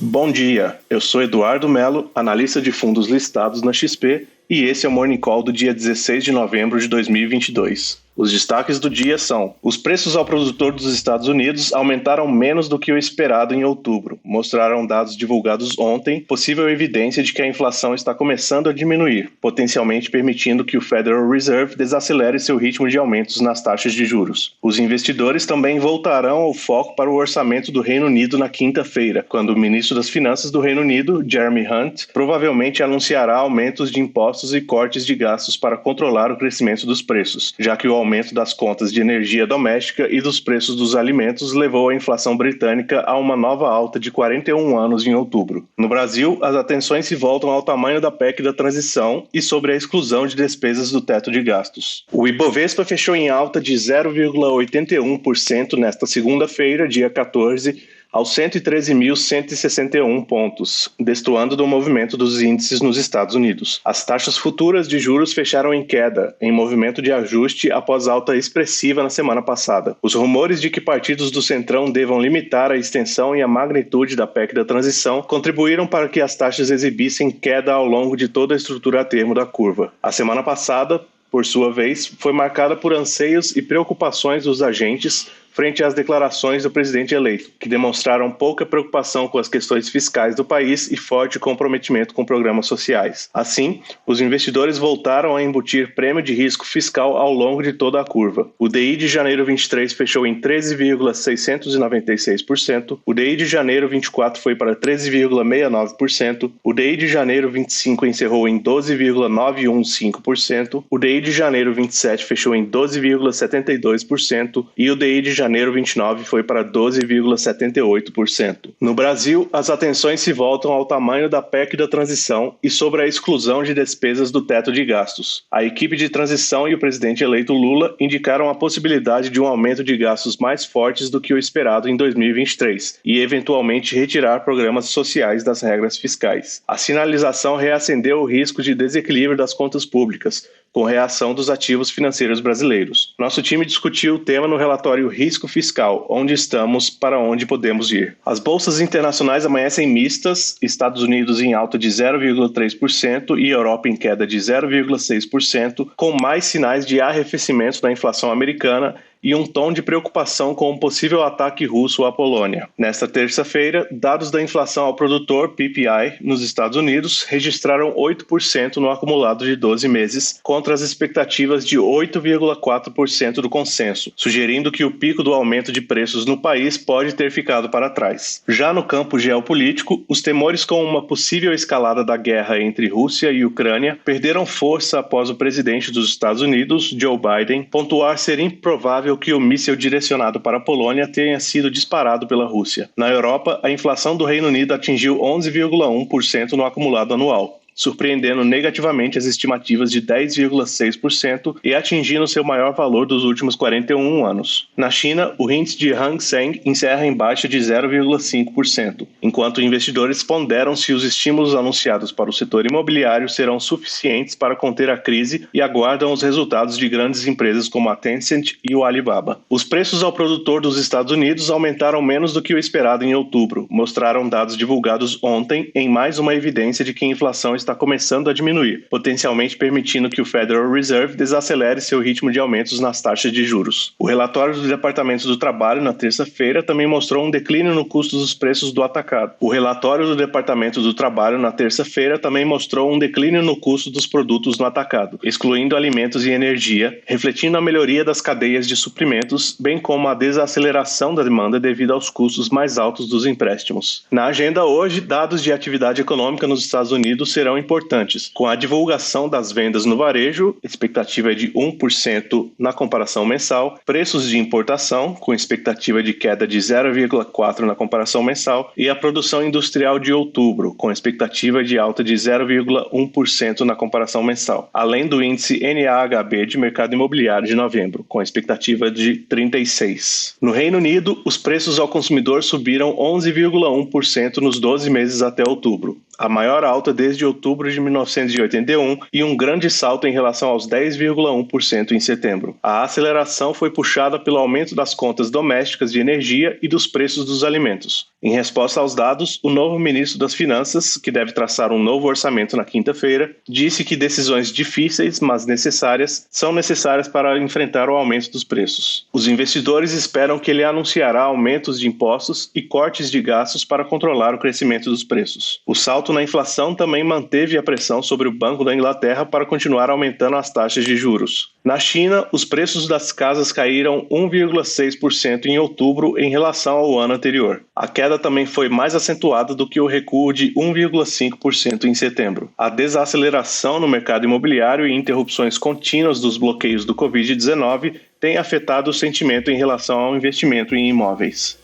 Bom dia, eu sou Eduardo Melo, analista de fundos listados na XP, e esse é o Morning Call do dia 16 de novembro de 2022. Os destaques do dia são: os preços ao produtor dos Estados Unidos aumentaram menos do que o esperado em outubro, mostraram dados divulgados ontem, possível evidência de que a inflação está começando a diminuir, potencialmente permitindo que o Federal Reserve desacelere seu ritmo de aumentos nas taxas de juros. Os investidores também voltarão ao foco para o orçamento do Reino Unido na quinta-feira, quando o ministro das Finanças do Reino Unido, Jeremy Hunt, provavelmente anunciará aumentos de impostos e cortes de gastos para controlar o crescimento dos preços, já que o aumento das contas de energia doméstica e dos preços dos alimentos levou a inflação britânica a uma nova alta de 41 anos em outubro. No Brasil, as atenções se voltam ao tamanho da PEC da transição e sobre a exclusão de despesas do teto de gastos. O Ibovespa fechou em alta de 0,81% nesta segunda-feira, dia 14, aos 113.161 pontos, destoando do movimento dos índices nos Estados Unidos. As taxas futuras de juros fecharam em queda, em movimento de ajuste após alta expressiva na semana passada. Os rumores de que partidos do Centrão devam limitar a extensão e a magnitude da PEC da transição contribuíram para que as taxas exibissem queda ao longo de toda a estrutura a termo da curva. A semana passada, por sua vez, foi marcada por anseios e preocupações dos agentes frente às declarações do presidente eleito, que demonstraram pouca preocupação com as questões fiscais do país e forte comprometimento com programas sociais. Assim, os investidores voltaram a embutir prêmio de risco fiscal ao longo de toda a curva. O DI de janeiro 23 fechou em 13,696%, o DI de janeiro 24 foi para 13,69%, o DI de janeiro 25 encerrou em 12,915%, o DI de janeiro 27 fechou em 12,72% e o DI de janeiro 29 foi para 12,78%. No Brasil, as atenções se voltam ao tamanho da PEC da transição e sobre a exclusão de despesas do teto de gastos. A equipe de transição e o presidente eleito Lula indicaram a possibilidade de um aumento de gastos mais fortes do que o esperado em 2023 e, eventualmente, retirar programas sociais das regras fiscais. A sinalização reacendeu o risco de desequilíbrio das contas públicas, com reação dos ativos financeiros brasileiros. Nosso time discutiu o tema no relatório Risco Fiscal, onde estamos, para onde podemos ir. As bolsas internacionais amanhecem mistas, Estados Unidos em alta de 0,3% e Europa em queda de 0,6%, com mais sinais de arrefecimento da inflação americana e um tom de preocupação com um possível ataque russo à Polônia. Nesta terça-feira, dados da inflação ao produtor, PPI, nos Estados Unidos, registraram 8% no acumulado de 12 meses, contra as expectativas de 8,4% do consenso, sugerindo que o pico do aumento de preços no país pode ter ficado para trás. Já no campo geopolítico, os temores com uma possível escalada da guerra entre Rússia e Ucrânia perderam força após o presidente dos Estados Unidos, Joe Biden, pontuar ser improvável que o míssil direcionado para a Polônia tenha sido disparado pela Rússia. Na Europa, a inflação do Reino Unido atingiu 11,1% no acumulado anual, surpreendendo negativamente as estimativas de 10,6% e atingindo seu maior valor dos últimos 41 anos. Na China, o índice de Hang Seng encerra em baixa de 0,5%, enquanto investidores ponderam se os estímulos anunciados para o setor imobiliário serão suficientes para conter a crise e aguardam os resultados de grandes empresas como a Tencent e o Alibaba. Os preços ao produtor dos Estados Unidos aumentaram menos do que o esperado em outubro, mostraram dados divulgados ontem em mais uma evidência de que a inflação está começando a diminuir, potencialmente permitindo que o Federal Reserve desacelere seu ritmo de aumentos nas taxas de juros. O relatório do Departamento do Trabalho na terça-feira também mostrou um declínio no custo dos preços do atacado. O relatório do Departamento do Trabalho na terça-feira também mostrou um declínio no custo dos produtos no atacado, excluindo alimentos e energia, refletindo a melhoria das cadeias de suprimentos, bem como a desaceleração da demanda devido aos custos mais altos dos empréstimos. Na agenda hoje, dados de atividade econômica nos Estados Unidos serão importantes. Com a divulgação das vendas no varejo, expectativa é de 1% na comparação mensal, preços de importação, com expectativa de queda de 0,4% na comparação mensal, e a produção industrial de outubro, com expectativa de alta de 0,1% na comparação mensal, além do índice NAHB de mercado imobiliário de novembro, com expectativa de 36. No Reino Unido, os preços ao consumidor subiram 11,1% nos 12 meses até outubro, a maior alta desde outubro de 1981 e um grande salto em relação aos 10,1% em setembro. A aceleração foi puxada pelo aumento das contas domésticas de energia e dos preços dos alimentos, Em resposta aos dados, o novo ministro das Finanças, que deve traçar um novo orçamento na quinta-feira, disse que decisões difíceis, mas necessárias, são necessárias para enfrentar o aumento dos preços. Os investidores esperam que ele anunciará aumentos de impostos e cortes de gastos para controlar o crescimento dos preços. O salto na inflação também manteve a pressão sobre o Banco da Inglaterra para continuar aumentando as taxas de juros. Na China, os preços das casas caíram 1,6% em outubro em relação ao ano anterior. A queda também foi mais acentuada do que o recuo de 1,5% em setembro. A desaceleração no mercado imobiliário e interrupções contínuas dos bloqueios do Covid-19 têm afetado o sentimento em relação ao investimento em imóveis.